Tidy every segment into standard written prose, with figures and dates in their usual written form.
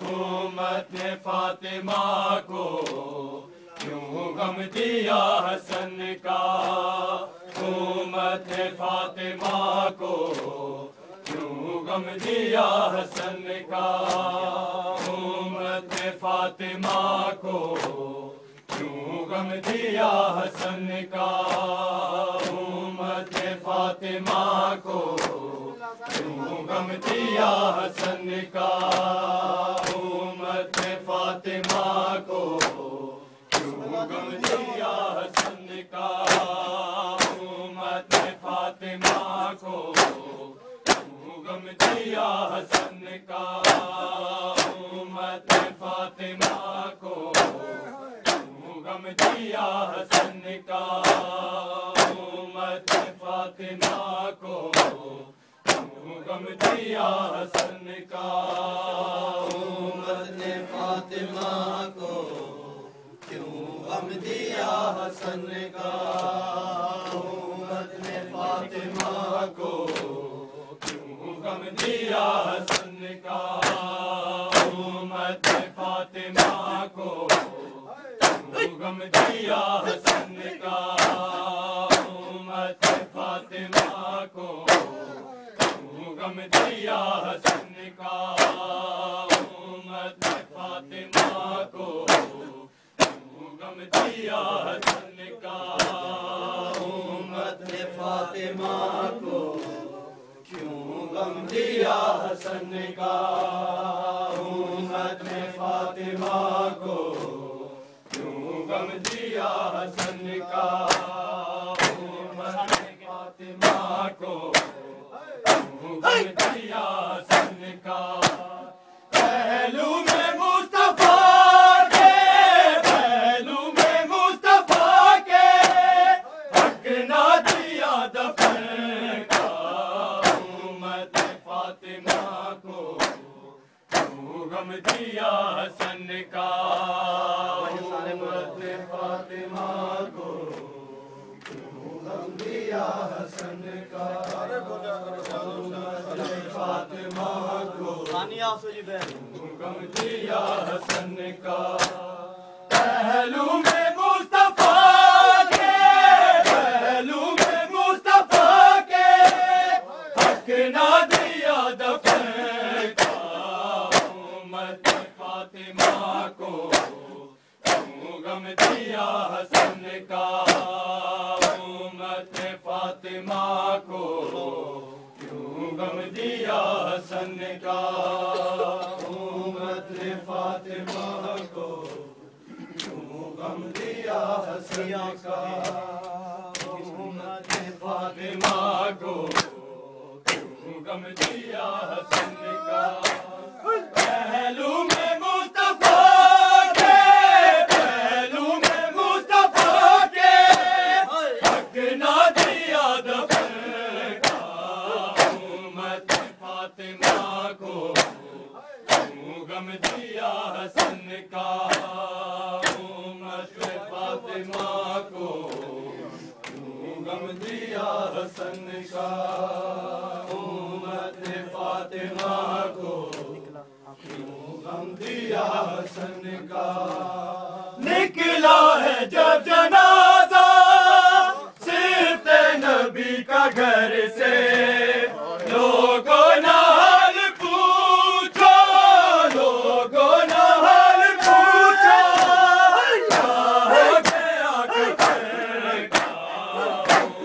उम्मत ने फातिमा को क्यों गम दिया हसन का, उम्मत ने फातिमा को क्यों गम दिया हसन का, उम्मत ने फातिमा को क्यों गम दिया हसन का, उम्मत ने फातिमा को क्यों गम दिया हसन का, उम्मत ने फातिमा को क्यों गम दिया हसन का, उम्मत ने फातिमा को क्यों गम दिया हसन का, उम्मत ने फातिमा को क्यों गम दिया हसन का, उम्मत ने फातिमा को क्यों गम दिया हसन का, उम्मत ने फातिमा को क्यों गम दिया हसन का, उम्मत ने फातिमा को क्यों गम दिया हसन का, उम्मत ने फातिमा को क्यों गम दिया हसन का, उम्मत ने फातिमा को क्यों गम दिया हसन का, उम्मत ने फातिमा को क्यों गम दिया हसन का, उम्मत ने फातिमा को क्यों गम दिया हसन का, उम्मत ने फातिमा को क्यों गम दिया हसन का, उम्मत ने फातिमा को क्यों गम दिया हसन का, पहलू में मुस्तफा के, पहलू में मुस्तफा के हक ना दिया दफन का, उम्मत ने फातिमा को क्यों गम दिया हसन का, उम्मत ने फातिमा को क्यों गम दिया हसन का, उम्मत ने फातिमा को क्यों गम दिया हसन का, पहलू में मुस्तफा के, पहलू में मुस्तफा के हक ना दिया दफन का, उम्मत ने फातिमा को क्यों गम दिया हसन का, उम्मत ने फातिमा को क्यों गम दिया हसन का, उम्मत ने फातिमा को क्यों गम दिया हसन का, उम्मत ने फातिमा को क्यों गम दिया हसन का, पहलू में मुस्तफा के, पहलू में मुस्तफा के हक ना दिया दफन का, उम्मत ने फातिमा को क्यों गम दिया हसन का, उम्मत ने फातिमा को क्यों गम दिया हसन का, उम्मत ने फातिमा को क्यों गम दिया हसन का, निकला है जब जनाजा सिर्ते नबी का घर से, लोगों ना हाल पूछो, लोगों ना हाल पूछो, कहाँ गया कफन का,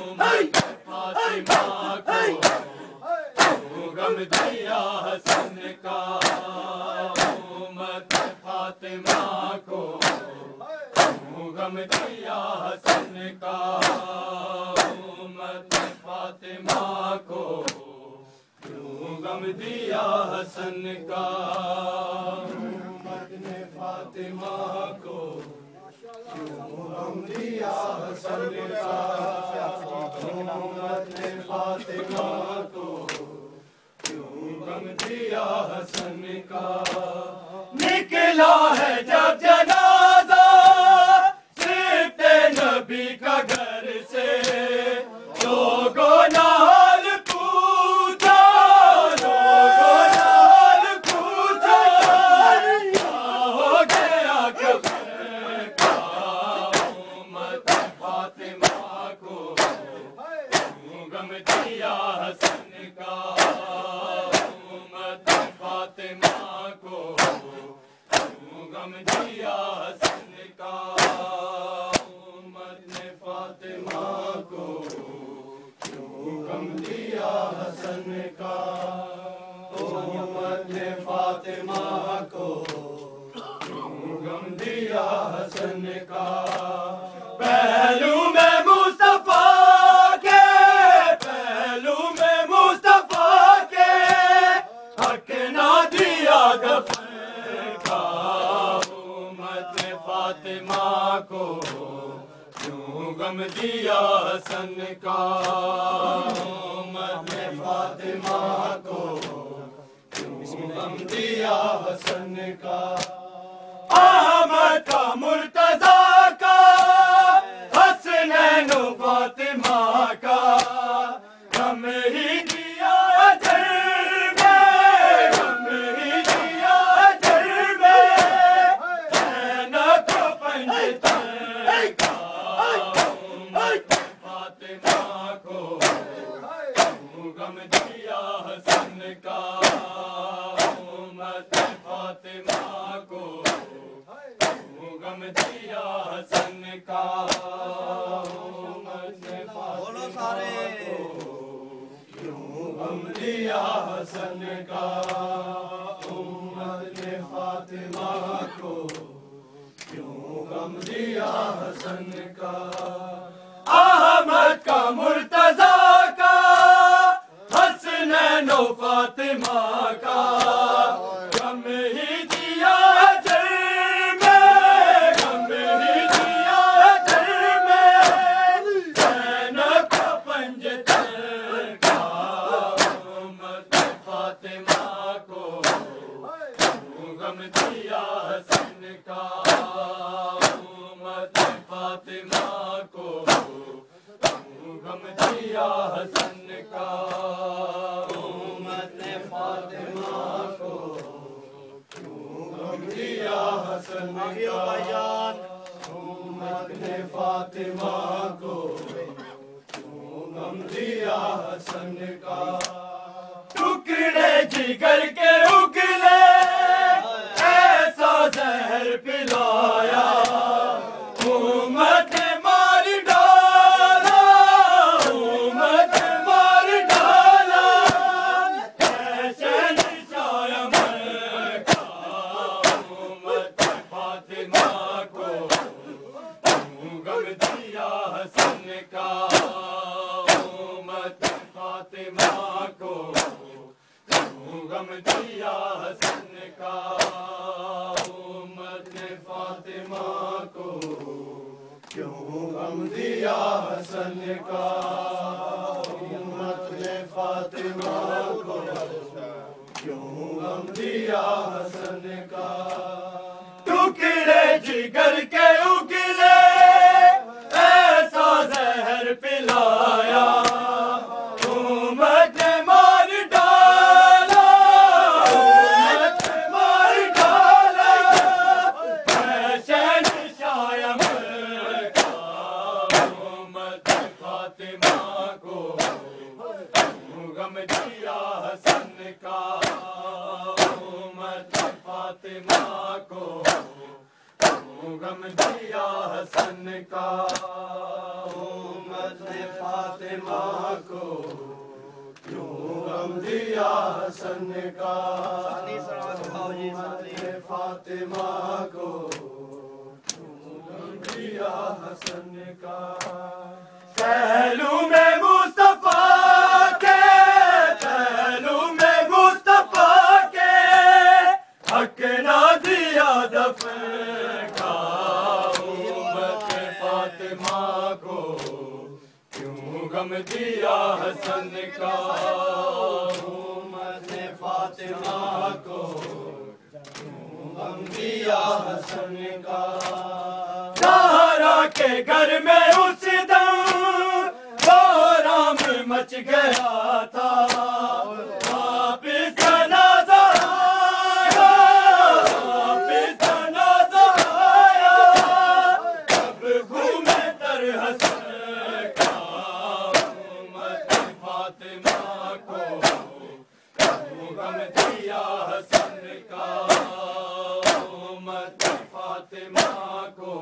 उम्मत ने फातिमा को क्यों गम दिया हसन का, उम्मत ने फातिमा को क्यों गम दिया हसन का, उम्मत ने फातिमा को क्यों गम दिया हसन का, उम्मत ने फातिमा को क्यों गम दिया हसन का, उम्मत ने फातिमा को क्यों गम दिया हसन का, निकला है जब जनाजा सिर्ते नबी का घर से, लोगों ना हाल पूछो, लोगों ना हाल पूछो, को, क्यों गम दिया हसन का। उम्मत ने फातिमा को क्यों गम दिया हसन का। उम्मत ने फातिमा को क्यों गम दिया हसन का। पहलू में मुस्तफा के, पहलू में मुस्तफा के हक ना दिया दफन का। उम्मत ने फातिमा को क्यों गम दिया हसन का। उम्मत ने फातिमा को क्यों गम दिया हसन का। अहमद का मुर्तजा का हसनैन फातिमा का गम ही दिया अजर में, गम ही दिया अजर में। ज़ैनब को पंजतन का। उम्मत फातिमा को क्यों गम दिया हसन का। उम्मत फातिमा को गम दिया हसन का। उम्मत ने फातिमा को क्यों गम दिया हसन का। उम्मत ने फातिमा को क्यों गम दिया हसन का। अहमद का मुर्तजा का हसनैन फातिमा का गम ही दिया अजर में, गम ही दिया अजर में। ज़ैनब का पंजतन का। उम्मत फातिमा को क्यों गम दिया हसन का। उम्मत फातिमा को क्यों गम दिया हसन का। उम्मत ने फातिमा को क्यों गम दिया हसन का। उम्मत ने फातिमा को क्यों गम दिया हसन का। टुकड़े जिगर के उगले ऐसा जहर पिलाया। उम्मत ने मार डाला, उम्मत ने मार डाला। ऐसे निशान का। उम्मत फातिमा को क्यों गम दिया हसन का। उम्मत फातिमा को क्यों गम दिया हसन का। उम्मत ने फातिमा को क्यों गम दिया हसन का। उम्मत ने फातिमा को क्यों गम दिया हसन का। टुकड़े जिगर के उगले ऐसा जहर पिलाया। उम्मत ने मार डाला, उम्मत ने मार डाला। ऐसे निशान का। उम्मत फातिमा को क्यों गम दिया हसन का। उम्मत फातिमा को क्यों गम दिया हसन का। उम्मत ने फातिमा को क्यों गम दिया हसन का। उम्मत ने फातिमा को क्यों गम दिया हसन का। पहलू में मुस्तफा के, पहलू में मुस्तफा के हक ना दिया दफन का। उम्मत फातिमा को क्यों गम दिया हसन का। उम्मत ने फातिमा को क्यों गम दिया हसन का। ज़हरा के घर में उस दम कोहराम मच गया था। वापिस जनाज़ा आया, वापिस जनाज़ा आया। अब घूमे दर हसन का। उम्मत फातिमा को क्यों गम दिया हसन का। फातिमा को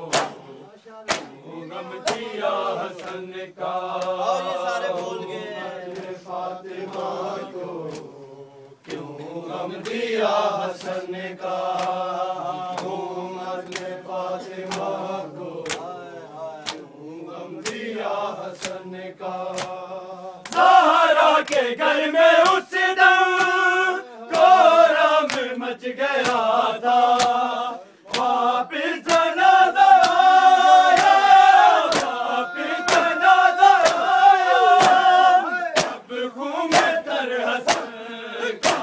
क्यों गम दिया हसन का। और ये सारे बोल गए फातिमा को क्यों गम दिया हसन का। उम्मत ने फातिमा को क्यों गम दिया हसन का। ज़हरा के घर में उस दम कोहराम मच गया था। वापिस जनाज़ा आया, वापिस जनाज़ा आया। अब घूमे तर हसन का।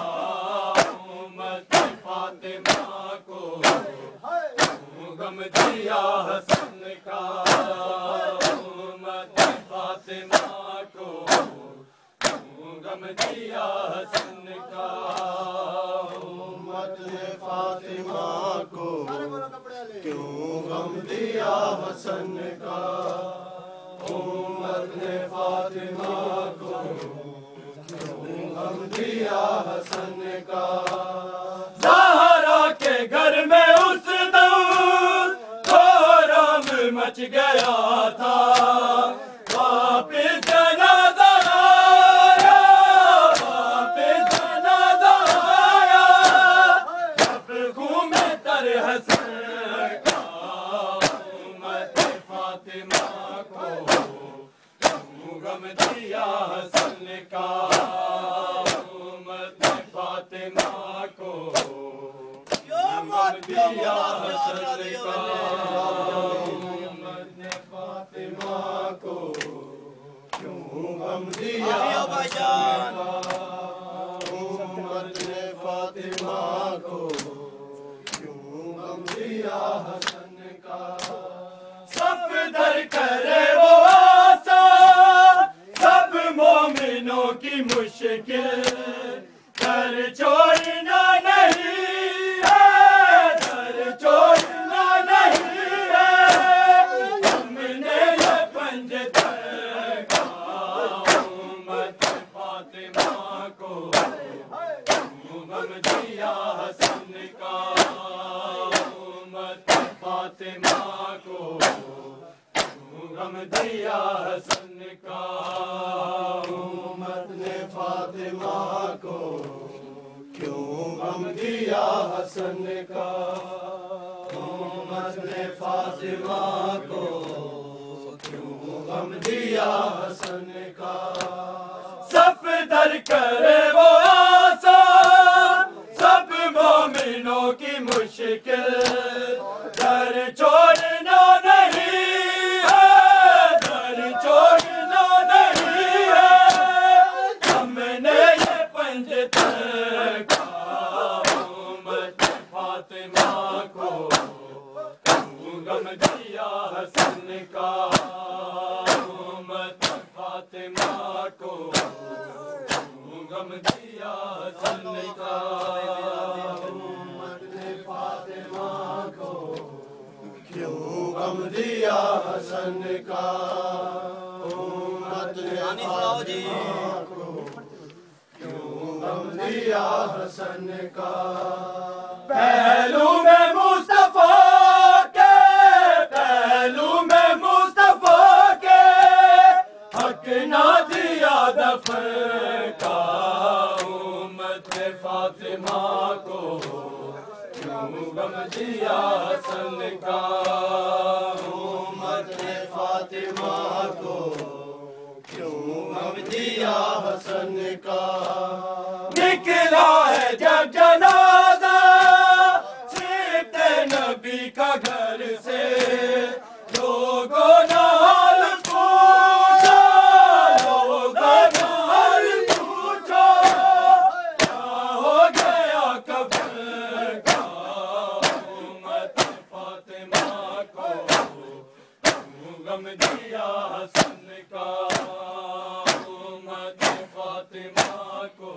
उम्मत फातिमा को क्यों गम दिया हसन का। उम्मत फातिमा को क्यों गम दिया हसन का। उम्मत फातिमा को क्यों गम दिया हसन का। उम्मत ने फातिमा को क्यों गम दिया हसन का। ज़हरा के घर में उस दम कोहराम मच गया था। वापिस जनाज़ा आया, वापिस जनाज़ा आया। अब घूमे तर हसन का। उम्मत फातिमा को क्यों गम दिया हसन का। उम्मत फातिमा को क्यों गम दिया हसन का। उम्मत फातिमा को क्यों गम दिया हसन का। उम्मत फातिमा को क्यों गम दिया हसन का। सब दर करे वो आसान, सब मोमिनों की मुश्किल। दर छोड़ना नहीं है, दर छोड़ना नहीं है। हमने ये पंजे का। उम्मत फातिमा को क्यों गम दिया हसन का। उम्मत फातिमा को क्यों गम दिया हसन का। उम्मत ने फातिमा को क्यों गम दिया हसन का। उम्मत ने फातिमा को क्यों गम दिया हसन का। सब दर करे वो आसान, सब मोमिनों की मुश्किल। दर छोड़ना नहीं है, दर छोड़ना नहीं है। हमने ये पंजे का। उम्मत फातिमा को क्यों गम दिया हसन का। उम्मत फातिमा को क्यों गम दिया हसन का। उम्मत फातिमा को क्यों गम दिया हसन का। उम्मत फातिमा को क्यों गम दिया हसन का। पहलू में मुस्तफा के, पहलू में मुस्तफा के हक ना दिया दफन का। उम्मत फातिमा को क्यों गम दिया हसन का। उम्मत फातिमा को क्यों गम दिया हसन का। निकला है जब जनाजा सीते नबी का घर से। लोगों ने हाल पूछा, लोगों ने हाल पूछा। क्या हो गया कब्र का। उम्मत फातिमा को क्यों गम दिया हसन का। उम्मत फातिमा को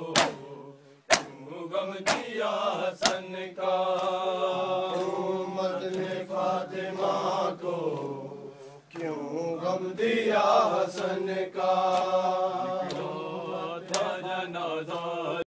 क्यों गम दिया हसन का। उम्मत ने फातिमा को क्यों गम दिया हसन का।